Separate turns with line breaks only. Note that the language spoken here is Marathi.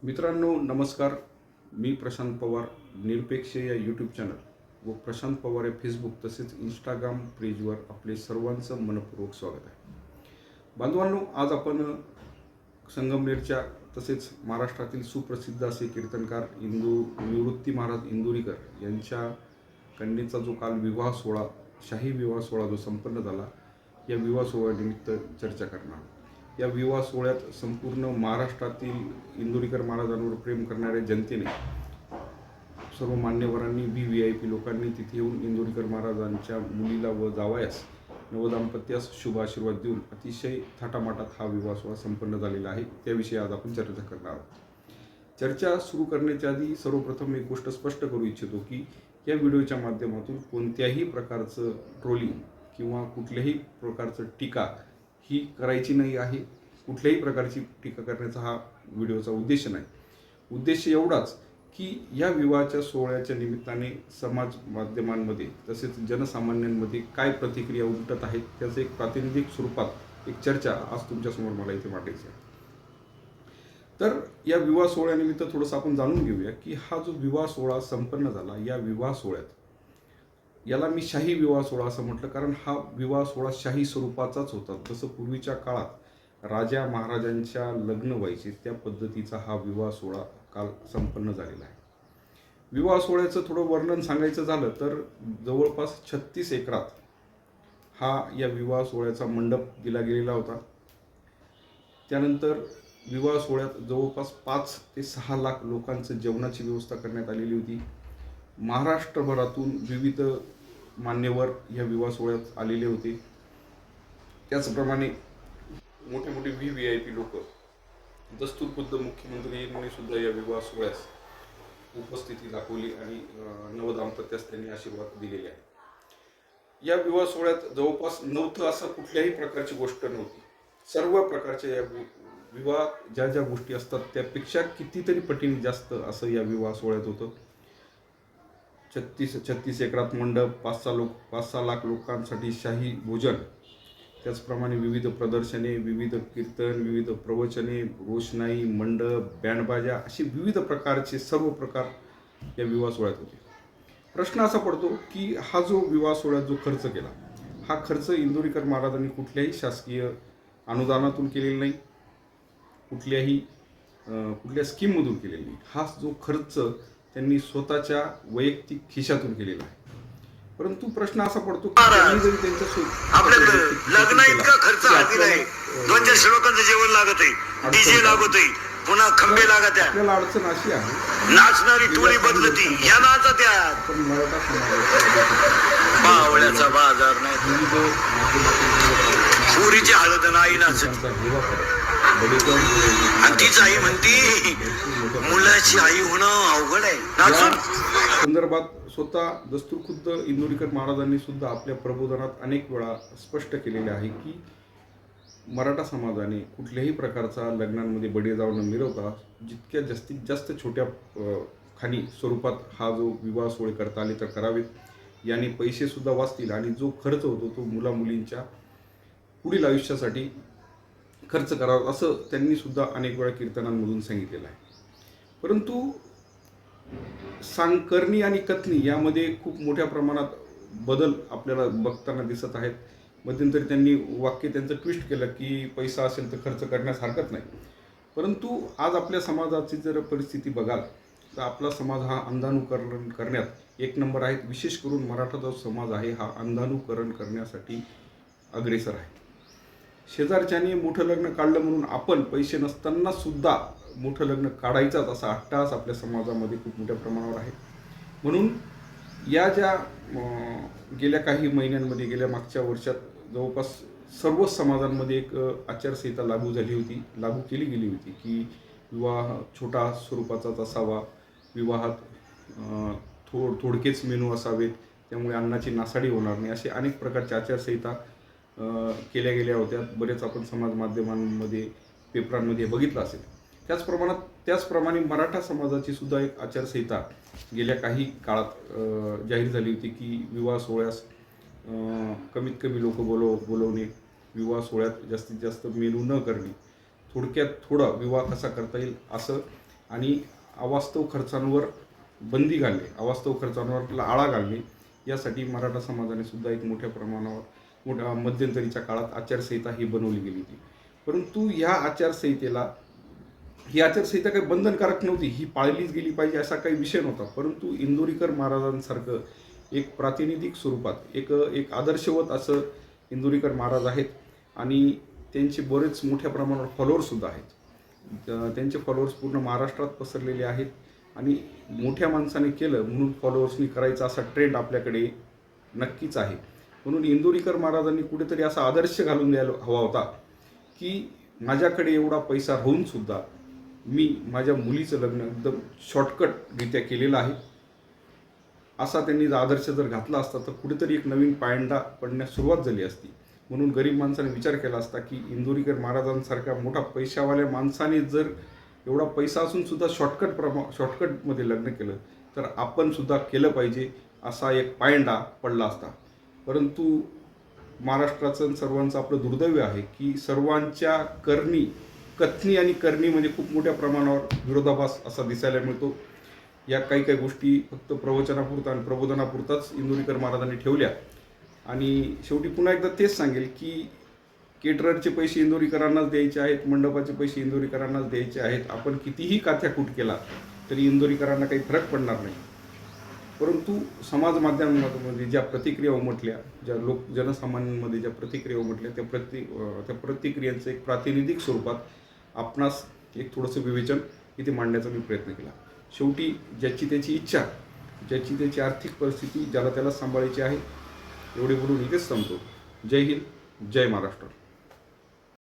मित्रांनो नमस्कार. मी प्रशांत पवार, निरपेक्ष या यूट्यूब चॅनल व प्रशांत पवार या फेसबुक तसेच इंस्टाग्राम पेजवर आपले सर्वांचं मनपूर्वक स्वागत आहे. बांधवांनो, आज आपण संगमनेरच्या तसेच महाराष्ट्रातील सुप्रसिद्ध असे कीर्तनकार निवृत्ती महाराज इंदुरीकर यांच्या कन्येचा जो काल विवाह सोहळा, शाही विवाह सोहळा जो संपन्न झाला, या विवाह सोहळ्यानिमित्त चर्चा करणार. या विवाह सोहळ्यात संपूर्ण महाराष्ट्रातील इंदुरीकर महाराजांवर प्रेम करणाऱ्या जनतेने, सर्व मान्यवरांनी, VVIP लोकांनी तिथे येऊन इंदुरीकर महाराजांच्या मुलीला व जावयास, नवदाम्पत्यास शुभ आशीर्वाद देऊन अतिशय थाटामाटात हा विवाह सोहळा संपन्न झालेला आहे. त्याविषयी आज आपण चर्चा करणार आहोत. चर्चा सुरू करण्याच्या आधी सर्वप्रथम एक गोष्ट स्पष्ट करू इच्छितो की या व्हिडिओच्या माध्यमातून कोणत्याही प्रकारचं ट्रोलिंग किंवा कुठल्याही प्रकारचं टीका ही करायची नाही आहे. कुठल्याही प्रकारची टीका करण्याचा हा व्हिडिओचा उद्देश नाही. उद्देश एवढाच की या विवाहाच्या सोहळ्याच्या निमित्ताने समाज माध्यमांमध्ये तसेच जनसामान्यांमध्ये काय प्रतिक्रिया उमटत आहेत त्याचं एक प्रातिनिधिक स्वरूपात एक चर्चा आज तुमच्यासमोर मला इथे मांडायची आहे. तर या विवाह सोहळ्यानिमित्त थोडंसं आपण जाणून घेऊया की हा जो विवाह सोहळा संपन्न झाला, या विवाह सोहळ्यात, याला मी शाही विवाह सोहळा असं म्हटलं कारण हा विवाह सोहळा शाही स्वरूपाचाच होता. जसं पूर्वीच्या काळात राजा महाराजांच्या लग्न व्हायचे त्या पद्धतीचा हा विवाह सोहळा काल संपन्न झालेला आहे. विवाह सोहळ्याचं थोडं वर्णन सांगायचं झालं तर जवळपास 36 एकरात हा या विवाह सोहळ्याचा मंडप दिला गेलेला होता. त्यानंतर विवाह सोहळ्यात जवळपास 5 ते 6 लाख लोकांचं जेवणाची व्यवस्था करण्यात आलेली होती. महाराष्ट्रभरातून विविध मान्यवर या विवाह सोहळ्यात आलेले होते. त्याचप्रमाणे मोठे मोठे VVIP लोक, दस्तूरखुद्द मुख्यमंत्र्यांनी सुद्धा या विवाह सोहळ्यास उपस्थिती दाखवली आणि नवदाम्पत्यास त्यांनी आशीर्वाद दिलेले आहे. या विवाह सोहळ्यात जवळपास नव्हतं असं कुठल्याही प्रकारची गोष्ट नव्हती. सर्व प्रकारच्या या विवाह ज्या ज्या गोष्टी असतात त्यापेक्षा कितीतरी पटीने जास्त असं या विवाह सोहळ्यात होतं. 36 एकरात मंडप, 5-6 लाख लोकांसाठी शाही भोजन, त्याचप्रमाणे विविध प्रदर्शने, विविध कीर्तन, विविध प्रवचने, रोषणाई, मंडप, बँडबाजा असे विविध प्रकारचे सर्व प्रकार या विवाह सोहळ्यात होते. प्रश्न असा पडतो की हा जो विवाह सोहळ्यात जो खर्च केला, हा खर्च इंदुरीकर महाराजांनी कुठल्याही शासकीय अनुदानातून केलेला नाही, कुठल्या स्कीममधून केलेला नाही. हा जो खर्च त्यांनी स्वतःच्या वैयक्तिक खिशातून केलेला आहे. परंतु प्रश्न असा पडतो की त्यांनी जरी
आपल्या लग्न इतका खर्च आधी नाही, 200 लोकांचं जेवण लागत आहे, डीजे लागत आहे, पुन्हा खंबे लागत आहे,
आपल्याला अडचण अशी आहे,
नाचणारी टोळी बदलती, या नाचा त्या
पण मराठा समाजाचा
बावळ्याचा बाजार नाही, पुरीची हळद नाही नाचत, आणि तीच आई म्हणती मुलाची आई होणं अवघड आहे नाचून.
संदर्भात स्वतः दस्तूरखुद्द इंदुरीकर महाराजांनी सुद्धा आपल्या प्रबोधनात अनेक वेळा स्पष्ट केलेले आहे की मराठा समाजाने कुठल्याही प्रकारचा लग्नांमध्ये बळी जाऊ न मिरवता जितक्या जास्तीत जास्त छोट्या खानी स्वरूपात हा जो विवाह सोहळे करता आले तर करावेत. याने पैसे सुद्धा वाचतील आणि जो खर्च होतो तो मुलामुलींच्या पुढील आयुष्यासाठी खर्च करावा असं त्यांनी सुद्धा अनेक वेळा कीर्तनांमधून सांगितलेलं आहे. परंतु करणी आणि कथनी यामध्ये खूप मोठ्या प्रमाणात बदल आपल्याला बघताना दिसत आहेत. मध्यंतरी त्यांनी वाक्य त्यांचं ट्विस्ट केलं की पैसा असेल तर खर्च करण्यास हरकत नाही. परंतु आज आपल्या समाजाची जर परिस्थिती बघाल तर आपला समाज हा अंधानुकरण करण्यात एक नंबर आहे. विशेष करून मराठा जो समाज आहे हा अंधानुकरण करण्यासाठी अग्रेसर आहे. शेजारच्याने मोठं लग्न काढलं म्हणून आपण पैसे नसताना सुद्धा मोठं लग्न काढायचाच असा अट्टहास आपल्या समाजामध्ये खूप मोठ्या प्रमाणावर आहे. म्हणून या ज्या गेल्या काही महिन्यांमध्ये, गेल्या मागच्या वर्षात जवळपास सर्वच समाजांमध्ये एक आचारसंहिता लागू केली गेली होती की विवाह छोटा स्वरूपाचाच असावा, विवाहात थोडकेच मेनू असावेत, त्यामुळे अन्नाची नासाडी होणार नाही, असे अनेक प्रकारच्या आचारसंहिता केल्या गेल्या होत्या. बरेच आपण समाज माध्यमांमध्ये, पेपरांमध्ये बघितलं असेल. त्याचप्रमाणे मराठा समाजाची सुद्धा एक आचारसंहिता गेल्या काही काळात जाहीर झाली होती की विवाह सोहळ्यास कमीत कमी लोक बोलवणे, विवाह सोहळ्यात जास्तीत जास्त मेनू न करणे, थोडक्यात थोडा विवाह कसा करता येईल असं आणि अवास्तव खर्चांवर बंदी घालणे, अवास्तव खर्चांवर आळा घालणे यासाठी मराठा समाजाने सुद्धा एक मोठ्या मध्यंतरीच्या काळात आचारसंहिता ही बनवली गेली होती. परंतु ह्या आचारसंहितेला ही आचारसंहिता काही बंधनकारक नव्हती, ही पाळलीच गेली पाहिजे असा काही विषय नव्हता. परंतु इंदोरीकर महाराजांसारखं एक प्रातिनिधिक स्वरूपात एक आदर्शवत असं इंदोरीकर महाराज आहेत आणि त्यांचे बरेच मोठ्या प्रमाणावर फॉलोअर्ससुद्धा आहेत. त्यांचे फॉलोअर्स पूर्ण महाराष्ट्रात पसरलेले आहेत आणि मोठ्या माणसाने केलं म्हणून फॉलोअर्सनी करायचा असा ट्रेंड आपल्याकडे नक्कीच आहे. म्हणून इंदोरीकर महाराजांनी कुठेतरी असा आदर्श घालून द्यायला हवा होता की माझ्याकडे एवढा पैसा राहूनसुद्धा मी माझ्या मुलीचं लग्न एकदम शॉर्टकटरित्या केलेलं आहे. असा त्यांनी आदर्श जर घातला असता तर कुठेतरी एक नवीन पायंडा पडण्यास सुरुवात झाली असती. म्हणून गरीब माणसाने विचार केला असता की इंदोरीकर महाराजांसारख्या मोठा पैशावाल्या माणसाने जर एवढा पैसा असून सुद्धा शॉर्टकटमध्ये लग्न केलं तर आपण सुद्धा केलं पाहिजे असा एक पायंडा पडला असता. परंतु महाराष्ट्राचं सर्वांचं आपलं दुर्दैव आहे की सर्वांच्या कथनी आणि करणी खूप मोठ्या प्रमाणावर विरोधाभास असा दिसायला मिळतो. या काही गोष्टी फक्त प्रवचनापुरता आणि प्रबोधनापुरताच इंदोरीकर महाराजांनी ठेवल्या आणि शेवटी पुन्हा एकदा तेच सांगेल की केटररचे पैसे इंदोरीकरांनाच द्यायचे आहेत, मंडपाचे पैसे इंदोरीकरांनाच द्यायचे आहेत. आपण कितीही काथ्याकूट केला तरी इंदोरीकरांना काही फरक पडणार नाही. परंतु समाज माध्यमांमध्ये ज्या प्रतिक्रिया उमटल्या, ज्या जनसामान्यांमध्ये ज्या प्रतिक्रिया उमटल्या त्या प्रतिक्रियांचं एक प्रातिनिधिक स्वरूपात आपणास एक थोडंसं विवेचन इथे मांडण्याचा मी प्रयत्न केला. शेवटी ज्याची त्याची इच्छा, ज्याची त्याची आर्थिक परिस्थिती ज्याला त्याला सांभाळायची आहे एवढे बोलून इथेच संपतो. जय हिंद, जय महाराष्ट्र.